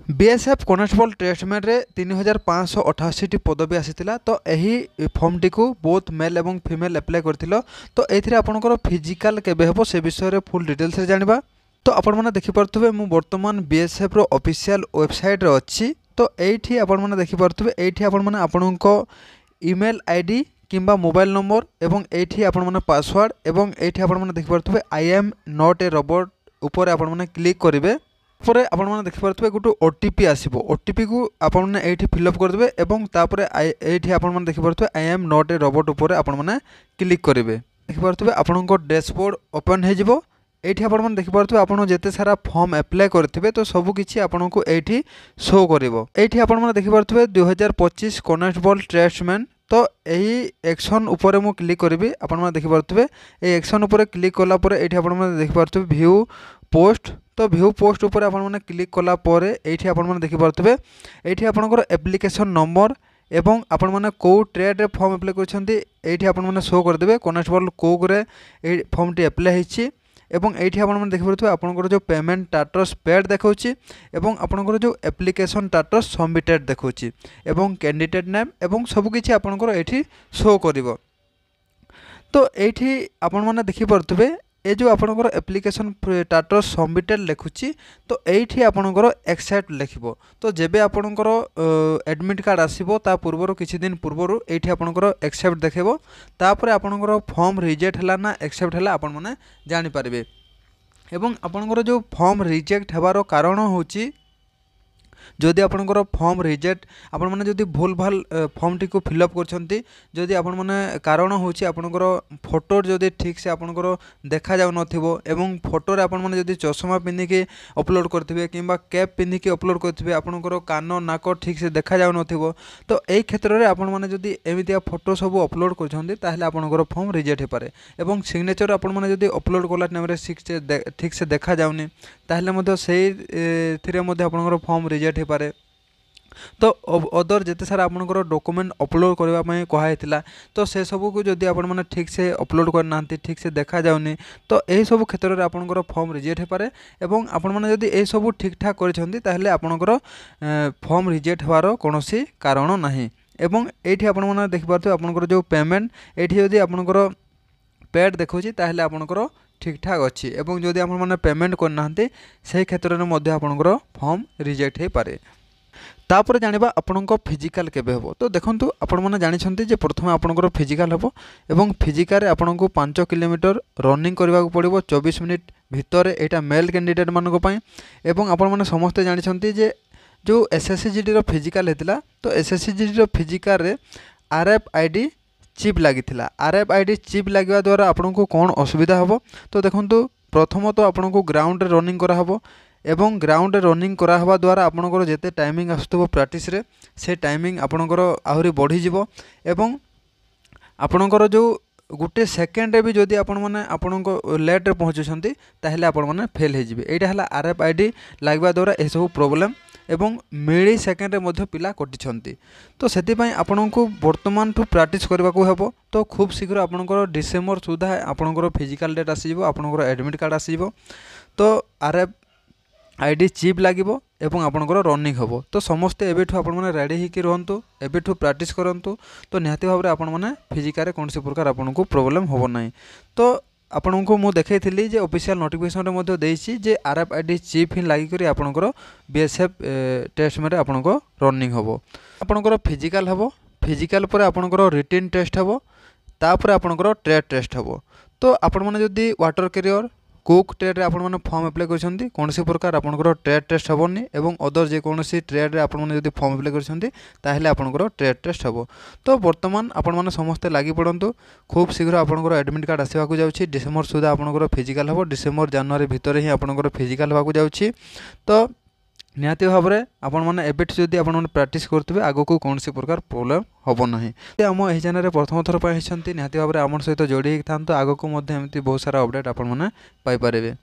BSF constable testament रे 3588 T पदवी आसीथिला। तो यही फॉर्म टी को बोथ मेल एवं फीमेल अप्लाई करथिलो। तो एथिरे आपनकर फिजिकल केबे हेबो से विषय रे फुल डिटेल्स रे जानिबा। तो आपण माने देखि परथुबे मु वर्तमान बीएसएफ रो ऑफिशियल वेबसाइट रे अछि। तो एठी आपण माने देखि परथुबे एठी आपण माने आपनको ईमेल आईडी किंबा मोबाइल नंबर एवं एठी आपण माने पासवर्ड एवं एठी आपण माने देखि परथुबे I am not a robot ऊपर आपण माने क्लिक करिवे। पर आपण माने देखि परथुबे गोटे ओटीपी आसीबो। ओटीपी को आपण माने एठी फिल अप कर देबे एवं तापरे एठी आपण माने देखि परथुबे I am not a robot ऊपर आपण माने क्लिक करिवे। देखि परथुबे आपनको डैशबोर्ड ओपन हे जिवो। एठी आपण माने देखि परथुबे आपण जेते सारा फॉर्म अप्लाई करथिबे तो सब किछि आपनको एठी शो करिवो। एठी आपण माने देखि परथुबे 2025 कॉन्स्टेबल टेस्टमेंट। तो यही एक्शन ऊपर मु क्लिक करी। आपण माने देखि परथुबे ए एक्शन ऊपर क्लिक कला परे एठी आपण माने देखि परथुबे व्यू पोस्ट। तो व्यू पोस्ट ऊपर आपण माने क्लिक कला परे एठी आपण माने देखि परथुबे एठी आपनकर एप्लिकेशन नंबर एवं आपण माने को ट्रेड रे फॉर्म अप्लाई करछंती एठी आपण माने शो कर देबे। कॉन्स्टेबल को रे ए फॉर्म टी अप्लाई हिची एवं एठी आपण माने देखि परथुबे आपनकर जो पेमेंट स्टेटस पेड देखौची एवं आपनकर जो एप्लिकेशन स्टेटस सबमिटेड देखौची एवं कैंडिडेट नेम एवं सब किछि आपनकर एठी शो करिवो। तो एठी आपण माने देखि परथुबे ए जो आपनकर एप्लिकेशन स्टेटस सबमिटेड लिखुची। तो एठी आपनकर एक्सेप्ट लिखिबो। तो जेबे आपनकर एडमिट कार्ड आसीबो ता पूर्वरो किछि दिन पूर्वरो एठी आपनकर एक्सेप्ट देखैबो। तापर आपनकर फॉर्म रिजेक्ट हला ना एक्सेप्ट हला आपण माने जानि पारिबे। एवं आपनकर जो फॉर्म रिजेक्ट हेबारो कारण होची जदि आपनकर फॉर्म रिजेक्ट आपण माने जदि भूल भाल फॉर्म टी को फिलअप करछंती जदि आपण माने कारण होची आपनकर फोटो जदि ठीक से आपनकर देखा जाउ नथिबो एवं फोटो रे आपण माने जदि चश्मा पिन्हि के अपलोड करथिबे किंबा कैप पिन्हि के अपलोड करथिबे आपनकर कान नाक ठीक से देखा जाउ नथिबो। तो एई क्षेत्र रे आपण माने जदि एमितिया फोटो सब अपलोड करछंती ताहले आपनकर फॉर्म रिजेक्ट हे पारे। एवं सिग्नेचर आपण माने जदि अपलोड कला टाइम रे ठीक से देखा जाउनी ताहले मध्य सेई थिरे मध्य आपनकर फॉर्म रिजेक्ट पारे। तो अदर जेते सारा आपनकर डॉक्यूमेंट अपलोड करबा पई कहा हेतिला तो से सब को जदि आपण माने ठीक से अपलोड कर नांती ठीक से देखा जाउनी तो एही सब क्षेत्र रे आपनकर फॉर्म रिजेक्ट हे पारे। एवं आपण माने जदि एही सब ठीक ठाक करछंती ताहले आपनकर फॉर्म रिजेक्ट होवारो कोनोसी कारण नाही। एवं एठी आपण माने देखि पारथु आपनकर जो पेमेंट एठी जदि आपनकर पेड देखौची ताहले आपनकर ठीक ठाक अच्छी एवं जदि आपण माने पेमेंट करना से क्षेत्र में मध्य आपनकर फॉर्म रिजेक्ट हो पारे। तापर जानिबा आपनकर फिजिकल केबे हेबो। तो देखंतु आपण माने जानि छंती जे प्रथम आपनकर फिजिकल हेबो एवं फिजिकल रे आपनको 5 किलोमीटर रनिंग करबा को पड़िबो 24 मिनिट भितर। एटा मेल कैंडिडेट मानको पई एवं आपण माने समस्त जानि छंती जे जो एसएससीजीडी रो फिजिकल हेतिला तो एसएससीजीडी रो फिजिकल रे आरएफआईडी चिप लागिथिला। आरएफआईडी चिप लागिवा द्वारा आपनको कोन असुविधा हबो। तो देखंतु प्रथम तो आपनको ग्राउंड रे रनिंग करा हबो एवं ग्राउंड रे रनिंग करा हवा द्वारा आपनकर जेते टाइमिंग आसुतबो प्रैक्टिस रे से टाइमिंग आपनकर आहुरी बढ़ी जिवो। एवं आपनकर जो गुटे सेकेंड रे भी जदि आपण माने आपनको लेट रे पहुंचुछंती ताहले आपण माने फेल हे जिवे। एटा हला आरएफआईडी लागबा द्वारा ए सब प्रॉब्लम एवं मिली सेकेंड रे मध्य पिला कटिछंती। तो सेति पई आपनको वर्तमान ठू प्रैक्टिस करबा को हेबो। तो खूब शीघ्र आपनकर डिसेंबर सुधा आपनकर फिजिकल डेट आसी जिवो आपनकर एडमिट कार्ड आसी जिवो। तो आरएफआईडी चिप लागिवो एवं आपनकर रनिंग हेबो। तो समस्ते एबेठू आपण माने रेडी हिकी रहंतु एबेठू प्रैक्टिस करंतु। तो निहाती भाबरे आपण माने फिजिकल रे कोनसी प्रकार आपनको प्रॉब्लम होबो नाही। तो आपनको मु देखैथिली जे ऑफिशियल नोटिफिकेशन रे मध्ये देइछि जे आरएफआईडी चिप ही लागि करी आपनकर बीएसएफ टेस्ट में आपनको रनिंग हेबो। आपनकर फिजिकल हेबो फिजिकल पर आपनकर रिटन टेस्ट हेबो तापर आपनकर ट्रेड टेस्ट हेबो। तो आपण माने जदी वाटर कैरियर कुक ट्रेड रे आपण माने फॉर्म अप्लाई करछंती कोनसी प्रकार आपनकर ट्रेड टेस्ट हेबोनी एवं अदर जे कोनसी ट्रेड रे आपण माने जदी फॉर्म अप्लाई करछंती ताहेले आपनकर ट्रेड टेस्ट हेबो। तो वर्तमान आपण माने समस्त लागि पड़ंतु खूब शीघ्र आपनकर एडमिट कार्ड आसीबा को जाउछि। डिसेंबर सुधा आपनकर फिजिकल हेबो डिसेंबर जनवरी भितर ही आपनकर फिजिकल हेबा को जाउछि। तो निहाती भाव में आपण मैंने एबेठ जदि आपण मैंने प्रैक्टिस करते आग को कौन प्रकार प्रॉब्लम हम ना। आम यही चैनल प्रथम थर पर निहाती भाव में आम सहित जोड़ी था आग को एमती बहुत सारा अपडेट आपण मैंने पाइपर।